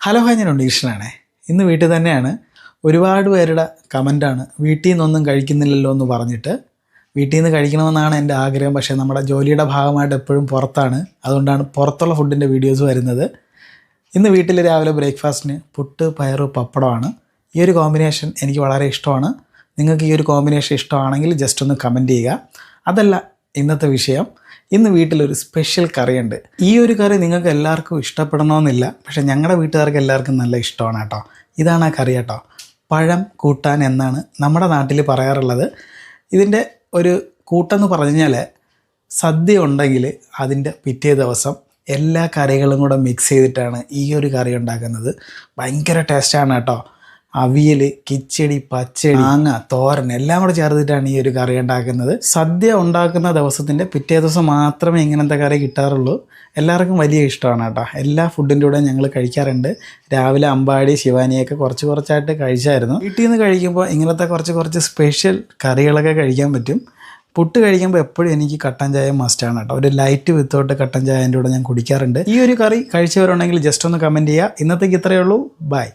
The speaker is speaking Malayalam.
ഹലോ ഹായ്, ഞാൻ ഉണ്ണീഷനാണേ. ഇന്ന് വീട്ടിൽ തന്നെയാണ്. ഒരുപാട് പേരുടെ കമൻറ്റാണ് വീട്ടിൽ നിന്നൊന്നും കഴിക്കുന്നില്ലല്ലോ എന്ന് പറഞ്ഞിട്ട്. വീട്ടിൽ നിന്ന് കഴിക്കണമെന്നാണ് എൻ്റെ ആഗ്രഹം. പക്ഷേ നമ്മുടെ ജോലിയുടെ ഭാഗമായിട്ട് എപ്പോഴും പുറത്താണ്. അതുകൊണ്ടാണ് പുറത്തുള്ള ഫുഡിൻ്റെ വീഡിയോസ് വരുന്നത്. ഇന്ന് വീട്ടിൽ രാവിലെ ബ്രേക്ക്ഫാസ്റ്റിന് പുട്ട്, പയറ്, പപ്പടമാണ്. ഈ ഒരു കോമ്പിനേഷൻ എനിക്ക് വളരെ ഇഷ്ടമാണ്. നിങ്ങൾക്ക് ഈ ഒരു കോമ്പിനേഷൻ ഇഷ്ടമാണെങ്കിൽ ജസ്റ്റ് ഒന്ന് കമൻറ്റ് ചെയ്യുക. അതല്ല ഇന്നത്തെ വിഷയം. ഇന്ന് വീട്ടിലൊരു സ്പെഷ്യൽ കറിയുണ്ട്. ഈ ഒരു കറി നിങ്ങൾക്ക് എല്ലാവർക്കും ഇഷ്ടപ്പെടണമെന്നില്ല, പക്ഷേ ഞങ്ങളുടെ വീട്ടുകാർക്ക് എല്ലാവർക്കും നല്ല ഇഷ്ടമാണ് കേട്ടോ. ഇതാണ് ആ കറി കേട്ടോ. പഴം കൂട്ടാൻ എന്നാണ് നമ്മുടെ നാട്ടിൽ പറയാറുള്ളത്. ഇതിൻ്റെ ഒരു കൂട്ടെന്ന് പറഞ്ഞാൽ, സദ്യ ഉണ്ടെങ്കിൽ അതിൻ്റെ പിറ്റേ ദിവസം എല്ലാ കറികളും കൂടെ മിക്സ് ചെയ്തിട്ടാണ് ഈ ഒരു കറി ഉണ്ടാക്കുന്നത്. ഭയങ്കര ടേസ്റ്റാണ് കേട്ടോ. അവിയൽ, കിച്ചടി, പച്ചടി, മാങ്ങ, തോരൻ എല്ലാം കൂടെ ചേർത്തിട്ടാണ് ഈ ഒരു കറി ഉണ്ടാക്കുന്നത്. സദ്യ ഉണ്ടാക്കുന്ന ദിവസത്തിൻ്റെ പിറ്റേ ദിവസം മാത്രമേ ഇങ്ങനത്തെ കറി കിട്ടാറുള്ളൂ. എല്ലാവർക്കും വലിയ ഇഷ്ടമാണ് കേട്ടോ. എല്ലാ ഫുഡിൻ്റെ കൂടെ ഞങ്ങൾ കഴിക്കാറുണ്ട്. രാവിലെ അമ്പാടി, ശിവാനിയൊക്കെ കുറച്ചായിട്ട് കഴിച്ചായിരുന്നു. വീട്ടിൽ നിന്ന് കഴിക്കുമ്പോൾ ഇങ്ങനത്തെ കുറച്ച് സ്പെഷ്യൽ കറികളൊക്കെ കഴിക്കാൻ പറ്റും. പുട്ട് കഴിക്കുമ്പോൾ എപ്പോഴും എനിക്ക് കട്ടൻ ചായ മസ്റ്റാണ് കേട്ടോ. ഒരു ലൈറ്റ് വിത്തൗട്ട് കട്ടൻ ചായൻ്റെ കൂടെ ഞാൻ കുടിക്കാറുണ്ട്. ഈ ഒരു കറി കഴിച്ചവരുണ്ടെങ്കിൽ ജസ്റ്റ് ഒന്ന് കമൻറ്റ് ചെയ്യുക. ഇന്നത്തേക്ക് ഇത്രയേ ഉള്ളൂ. ബൈ.